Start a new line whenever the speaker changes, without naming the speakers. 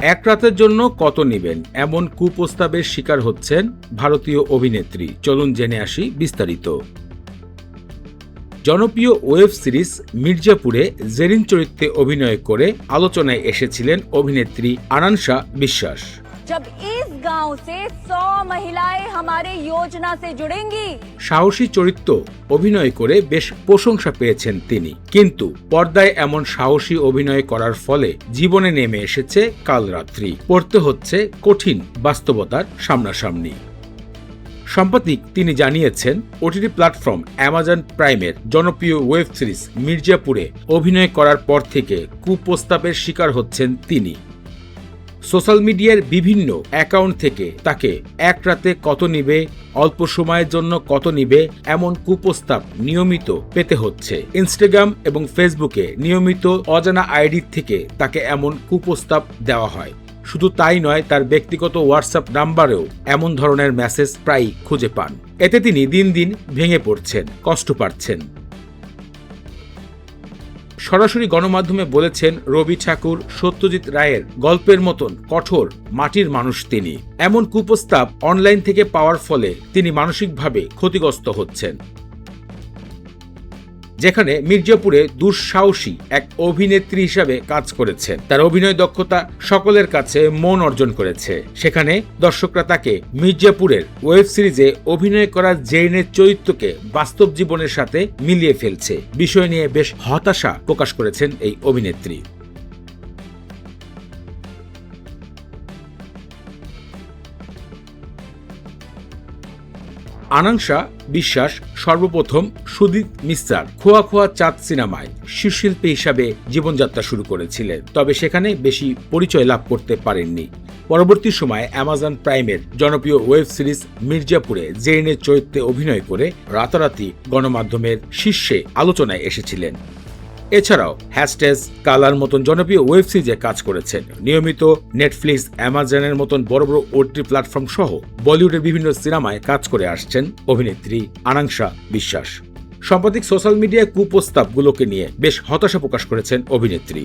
এক রাতের জন্য কত নেবেন এমন কুপ্রস্তাবের শিকার হচ্ছেন ভারতীয় অভিনেত্রী। চলুন জেনে আসি বিস্তারিত। জনপ্রিয় ওয়েব সিরিজ মির্জাপুরে জেরিন চরিত্রে অভিনয় করে আলোচনায় এসেছিলেন অভিনেত্রী আনানশা বিশ্বাস।
जब इस गांव से 100 महिलाएं हमारे योजना से जुड़ेंगी।
সাহসী চরিত্র অভিনয় করে বেশ প্রশংসা পেয়েছেন তিনি, কিন্তু পর্দায় এমন সাহসী অভিনয় করার ফলে জীবনে নেমে এসেছে কালরাত্রি, পড়তে হচ্ছে কঠিন বাস্তবতার সামনাসামনি। সম্প্রতি তিনি জানিয়েছেন, ওটিটি প্ল্যাটফর্ম অ্যামাজন প্রাইমের জনপ্রিয় ওয়েব সিরিজ মির্জাপুরে অভিনয় করার পর থেকে কুপ্রস্তাবের শিকার হচ্ছেন তিনি। সোশ্যাল মিডিয়ার বিভিন্ন অ্যাকাউন্ট থেকে তাকে এক রাতে কত নিবে, অল্প সময়ের জন্য কত নিবে এমন কুপ্রস্তাব নিয়মিত পেতে হচ্ছে। ইনস্টাগ্রাম এবং ফেসবুকে নিয়মিত অজানা আইডি থেকে তাকে এমন কুপ্রস্তাব দেওয়া হয়। শুধু তাই নয়, তার ব্যক্তিগত হোয়াটসঅ্যাপ নাম্বারেও এমন ধরনের মেসেজ প্রায়ই খুঁজে পান। এতে তিনি দিন দিন ভেঙে পড়ছেন, কষ্ট পাচ্ছেন। সরাসরি গণমাধ্যমে বলেছেন, রবি ঠাকুর, সত্যজিৎ রায়ের গল্পের মতন কঠোর মাটির মানুষ তিনি। এমন কুপ্রস্তাব অনলাইন থেকে পাওয়ার ফলে তিনি মানসিকভাবে ক্ষতিগ্রস্ত হচ্ছেন। যেখানে মির্জাপুরে দুঃসাহসী এক অভিনেত্রী হিসাবে কাজ করেছেন, তার অভিনয় দক্ষতা সকলের কাছে মন অর্জন করেছে। সেখানে দর্শকরা তাকে মির্জাপুরের ওয়েব সিরিজে অভিনয় করা জেরিনের চরিত্রকে বাস্তব জীবনের সাথে মিলিয়ে ফেলছে। বিষয় নিয়ে বেশ হতাশা প্রকাশ করেছেন এই অভিনেত্রী। আনানশা বিশ্বাস সর্বপ্রথম সুদীপ মিশ্রার খোয়া খোয়া চাঁদ সিনেমায় শিশুশিল্পী হিসাবে জীবনযাত্রা শুরু করেছিলেন, তবে সেখানে বেশি পরিচয় লাভ করতে পারেননি। পরবর্তী সময়ে অ্যামাজন প্রাইমের জনপ্রিয় ওয়েব সিরিজ মির্জাপুরে জেরিনের চরিত্রে অভিনয় করে রাতারাতি গণমাধ্যমের শীর্ষে আলোচনায় এসেছিলেন। এছাড়াও হ্যাশট্যাগ কালার মতন জনপ্রিয় ওয়েব সিরিজে কাজ করেছেন। নিয়মিত নেটফ্লিক্স, অ্যামাজনের মতন বড় বড় ওটিটি প্ল্যাটফর্ম সহ বলিউডের বিভিন্ন সিনেমায় কাজ করে আসছেন অভিনেত্রী আনানশা বিশ্বাস। সাম্প্রতিক সোশ্যাল মিডিয়ায় কুপ্রস্তাবগুলোকে নিয়ে বেশ হতাশা প্রকাশ করেছেন অভিনেত্রী।